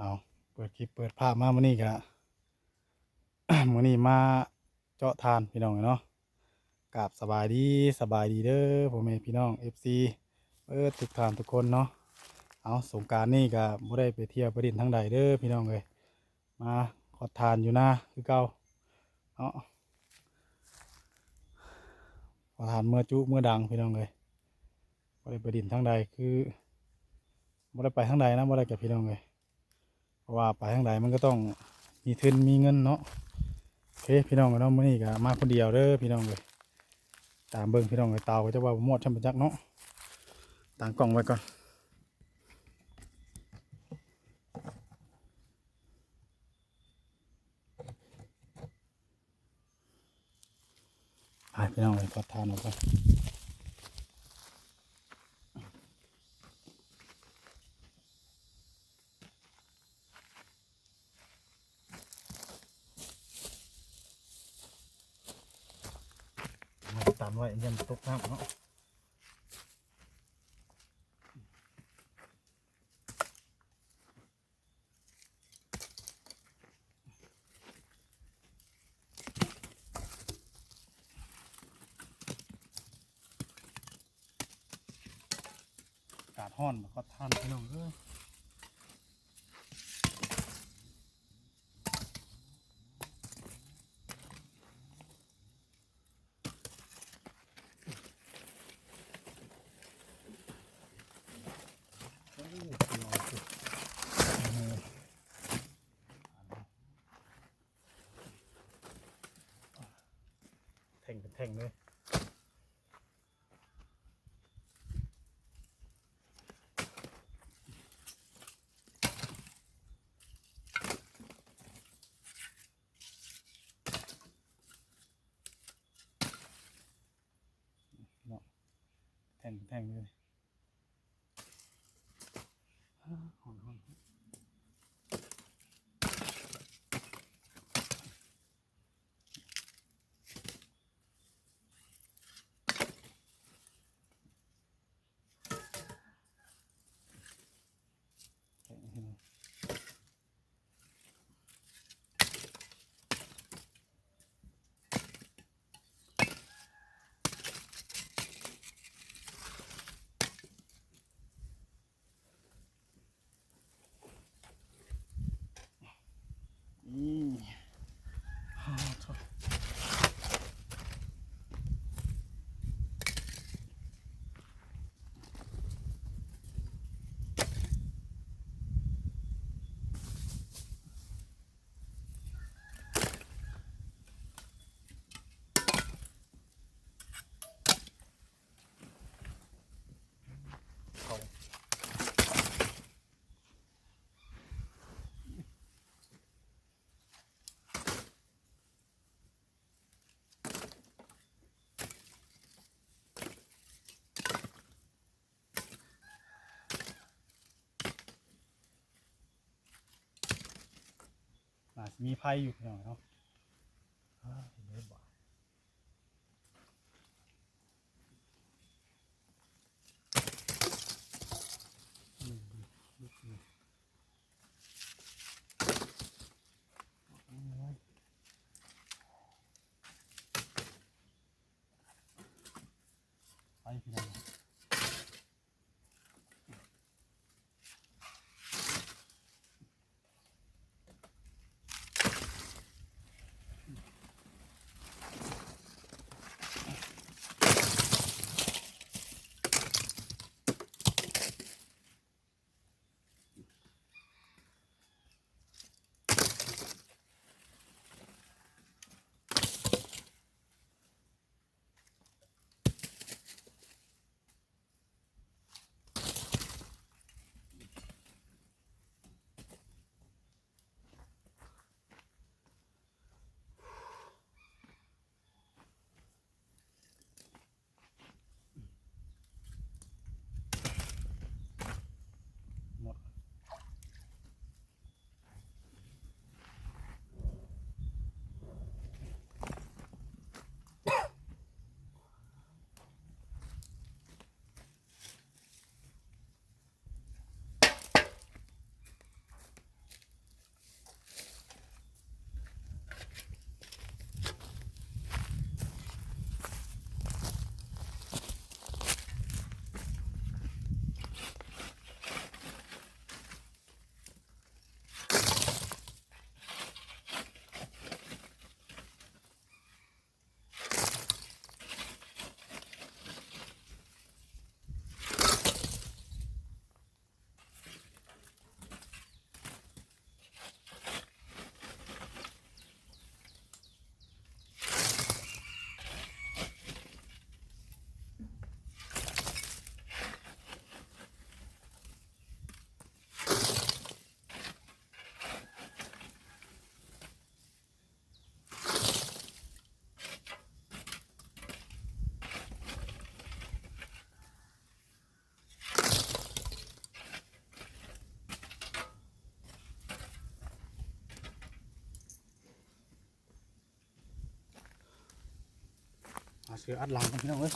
เอาเปิดคลิปเปิดภาพมามื้อนี้ก็ มื้อนี้มาเจาะทานพี่น้องเนาะกราบสบายดีเด้อพ่อแม่พี่น้อง FC ทุกท่านทุกคนเนาะเอาสงกรานต์นี้ก็บ่ได้ไปเที่ยวไปดินทางใดเด้อพี่น้องเอ้ยมาขอทานอยู่นะคือเก่าเนาะขอทานเมื่อจุเมื่อดังพี่น้องเอ้ยบ่ได้ไปดินทางใดคือบ่ได้ไปทางใดนะบ่ได้กับพี่น้องเอ้ยเพราะว่าไปทางใดมันก็ต้องมีทุนมีเงินเนาะโอเคพี่น้องเนาะมื้อนี้ก็มาคนเดียวเด้อพี่น้องเอ้ยตามเบิ่งพี่น้องเอ้ยเตาก็จะว่าบ่หมดช่ำประจักเนาะตั้งกล้องไว้ก่อนไปพี่น้องเอ้ยขอทานออกก่อนตามไว้ยันตกน้ำเนาะอากาศร้อนขอทานพี่น้องเอ้ยพี่น้องแท่งเป็นแท่งเลยเนาะแท่งเป็นแท่งเลยร้อนแท่งพี่น้องเขาน่าจะมีไพ่อยู่พี่น้องเนาะเห็นไหมบ่าไพ่พี่น้อง เสืออัดหลังกันพี่น้องเอ้ย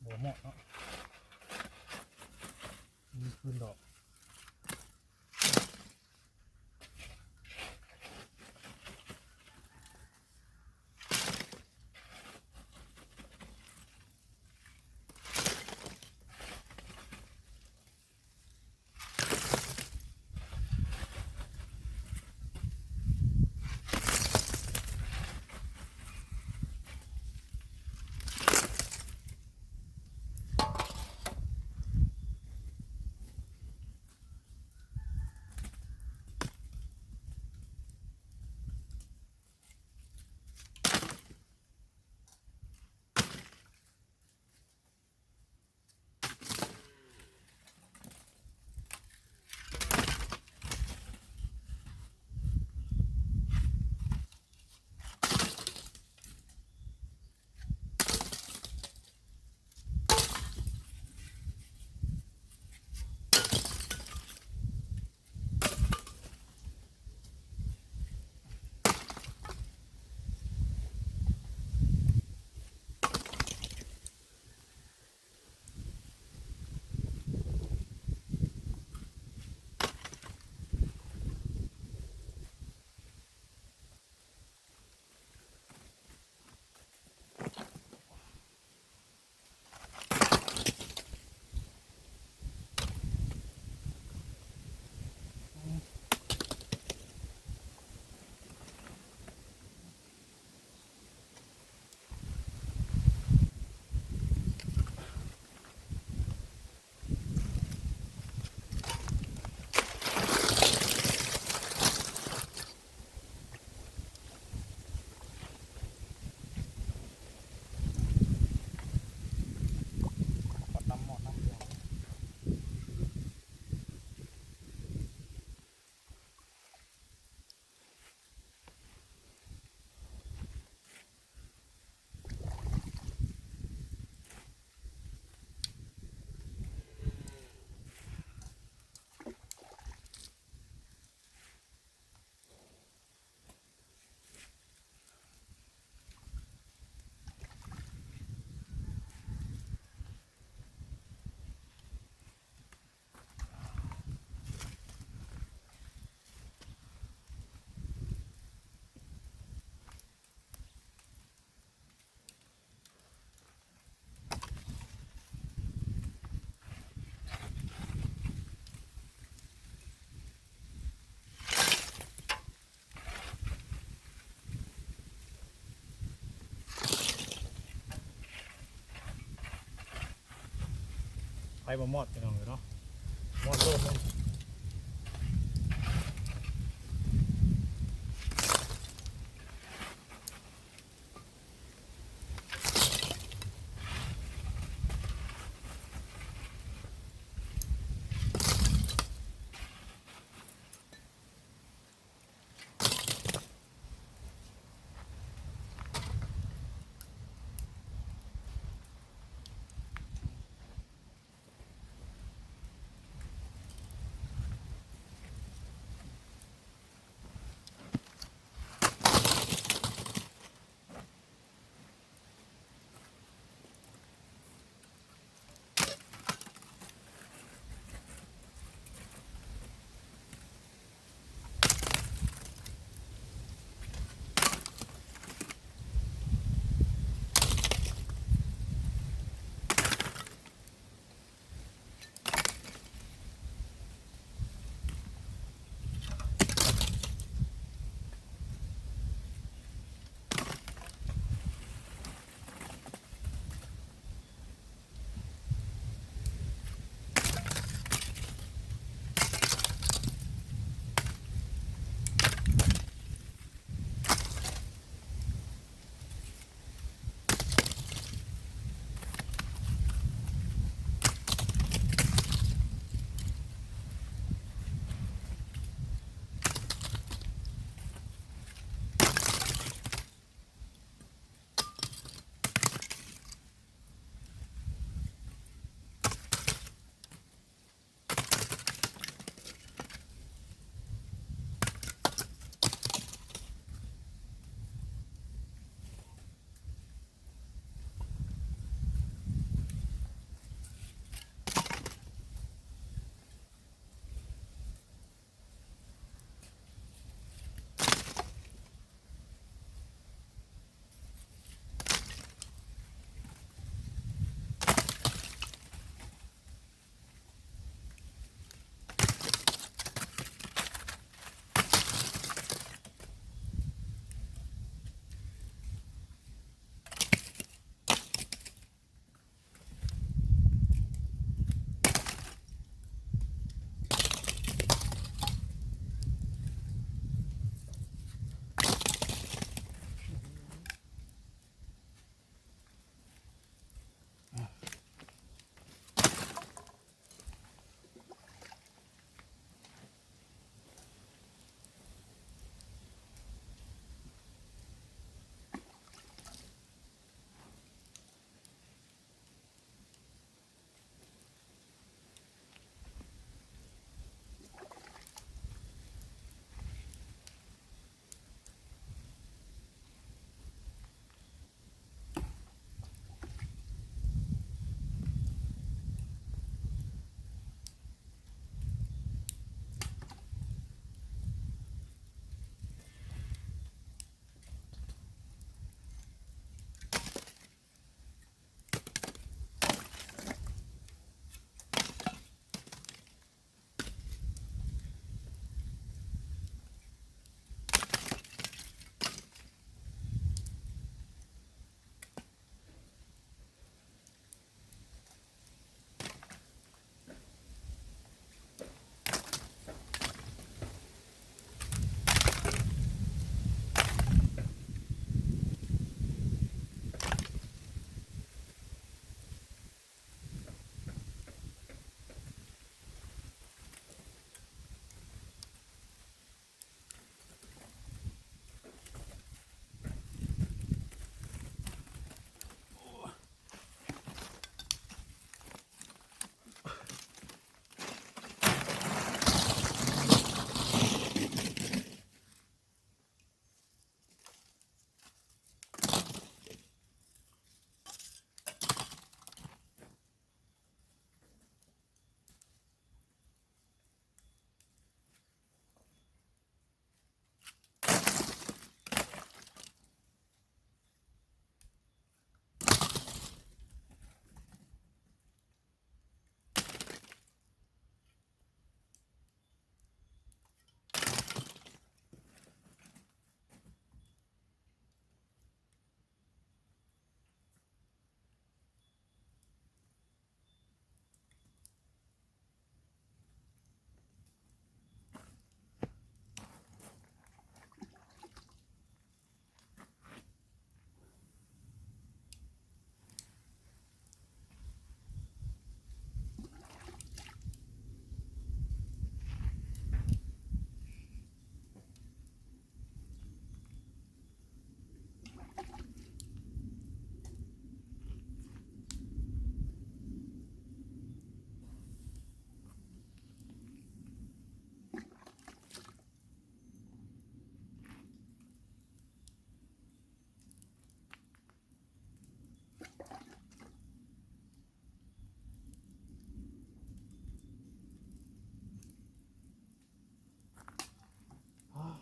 บ่เหมาะเนาะมีคืนดอกไฟบ่มอดพี่น้องเนาะมอดโลดเลย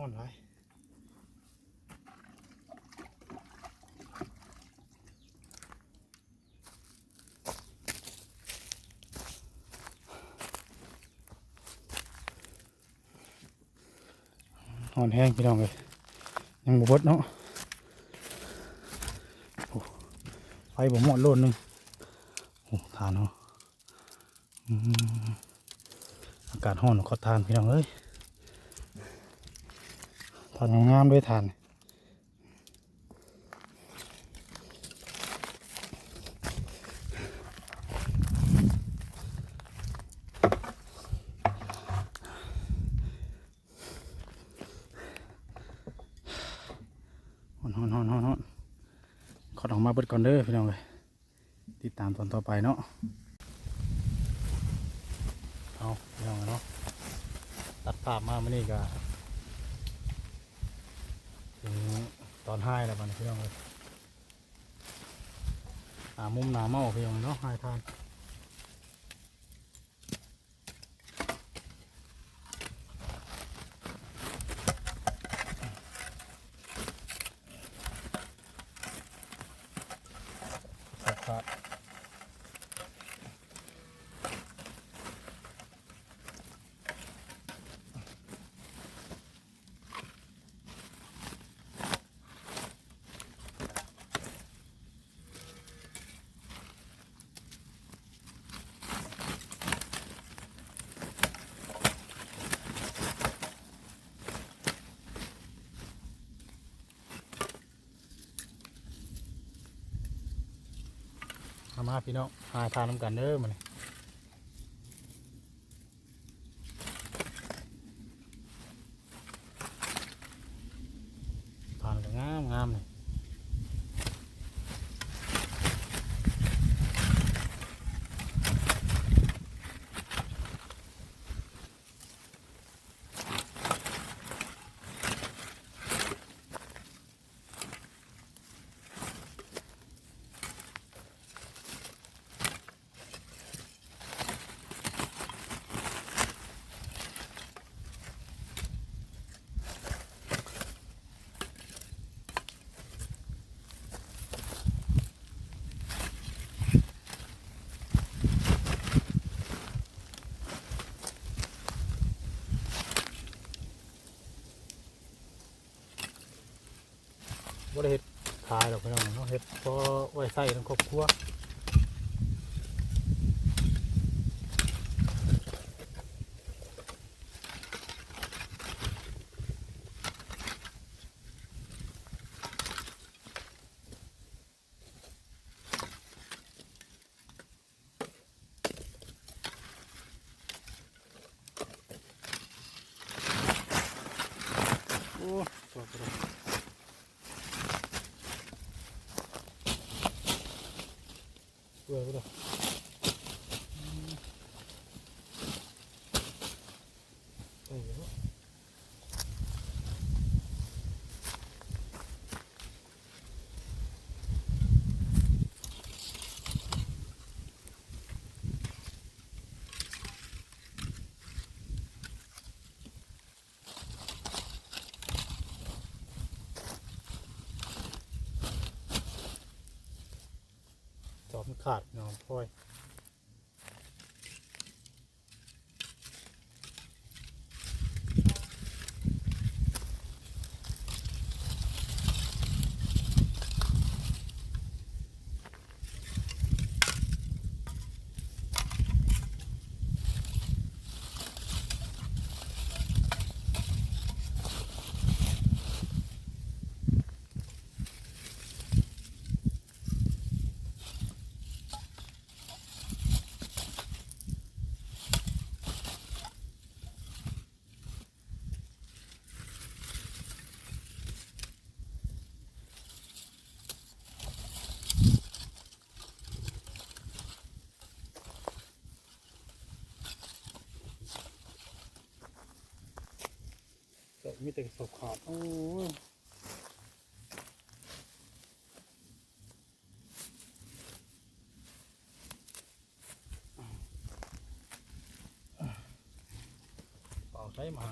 อนไรห่อนแห้งพี่น้องเลยยังบ่เบิดเนาะโอ้ไฟบ่หมดโลดหนึงโอ้ทานเนาะอากาศร้อนขอทานพี่น้องเอ้ยทานงามๆด้วยทานฮ้อนขอออกมาเบิดก่อนเด้อพี่น้องเลยติดตามตอนต่อไปเนาะเอาพี่น้องเนาะตัดภาพมาเมื่อนี้ก็ถึงตอนห้แล้วบ้านพี่น้องเลยมุมหนาเมาพี่น้องเนาะให้ทานครับมาพี่น้องหาทานน้ำกันเด้อมันทานก็งามเลยบ่ได้เฮ็ดขายหรอกพี่น้องเนาะเฮ็ดพอไว้ใส่ทั้งครอบครัวโอ้ตัวกระดกเบื่อก็ได้จอบมันขาดเนาะพ่อยมีแต่ศพขาดโอ้ยเป่าใช้มา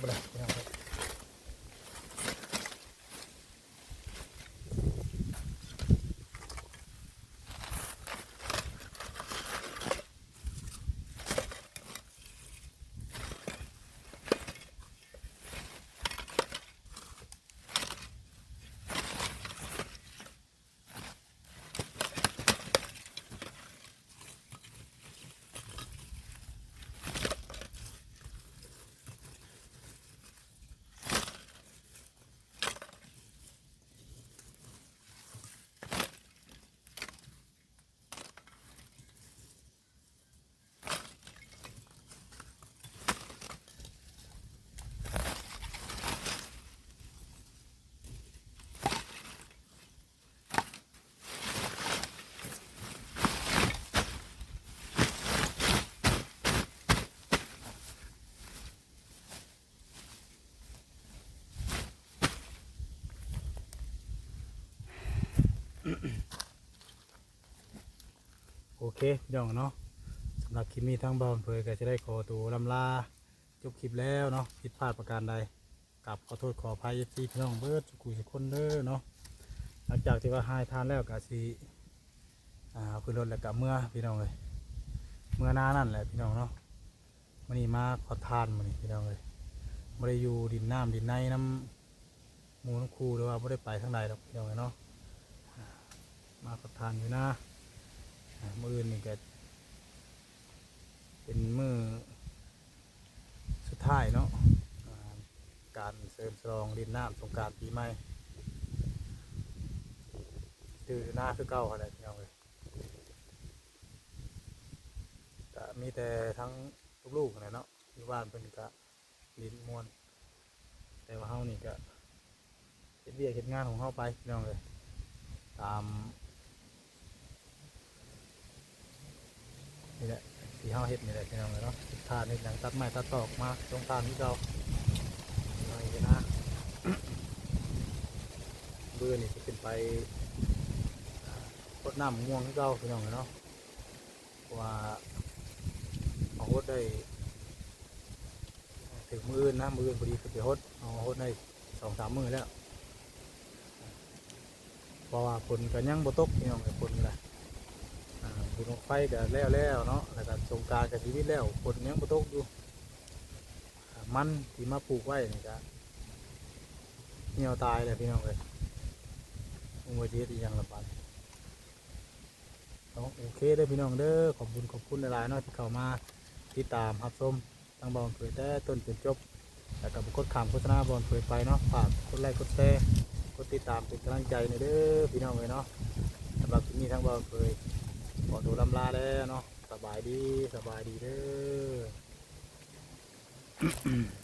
บ่ได้พี่น้องครับโอเคพี่น้องเนาะสำหรับคลิปนี้ทั้งบอลเผยก็จะได้ขอตัวลำลาจบคลิปแล้วเนาะผิดพลาดประการใดกับขอโทษขออภัยที่พี่น้องเบิร์ดสุขุสุขคนเด้อเนาะหลังจากที่ว่าหายทานแล้วก็สิขึ้นรถแล้วก็เมื่อพี่น้องเลยเมื่อหน้านั่นแหละพี่น้องเนาะมันนี่มาขอทานมันนี่พี่น้องเลยไม่ได้อยู่ดินน้ำดินในน้ำมูน้ำคูหรือว่าไม่ได้ไปทางใดหรอกพี่น้องเลยเนาะมาขอทานอยู่นะมื้ออื่นนี่ก็เป็นมื้อสุดท้ายเนาะการเสริมฉลองดินน้ำสงกรานต์ปีใหม่ตื่นหน้าคือเก่าอะไรพี่น้องเลยก็มีแต่ทั้งลูกๆนะเนาะที่บ้านเป็นก็ลิ้นม้วนแต่ว่าเฮานี่ก็เฮ็ดเวียกเฮ็ดงานของเฮาไปพี่น้องเลยตามนี่แหละที่เฮาเฮ็ดนี่แหละพี่น้องเลยเนาะทานนี่หลังตัดไม้ตัดตอกมาตรงตามที่เราหน่อยนะเบื่อนี่จะขึ้นไปรดน้ำม่วงที่เราพี่น้องเลยเนาะว่าเอารดได้ถึงมืออื่นนะมืออื่นพอดีคือไปรดเอารดได้2-3 มื้อแล้วเพราะว่าฝนก็ยังบ่ตกพี่น้องเลยฝนก็ได้บุญบั้งไฟก็แล้วเนาะแล้วก็สงกรานต์ก็ชีวิตแล้วฝนยังบ่ตกอยู่มันที่มาปลูกไว้นี่ก็เหี่ยวตายเลยพี่น้องเลยอุโมงค์ที่ยังระบาดโอเคเด้อพี่น้องเด้อขอบคุณหลายๆเนาะที่เข้ามาติดตามรับชมทางบอลเผยแต่ต้นจนจบแล้วก็กดข่าวโฆษณาบอลเผยไปเนาะฝากกดไลค์กดแชร์กดติดตามเป็นกำลังใจในเด้อพี่น้องเลยเนาะสำหรับที่นี่ทางบอลเผยขอตัวลำลาแล้วเนาะสบายดีเด้อ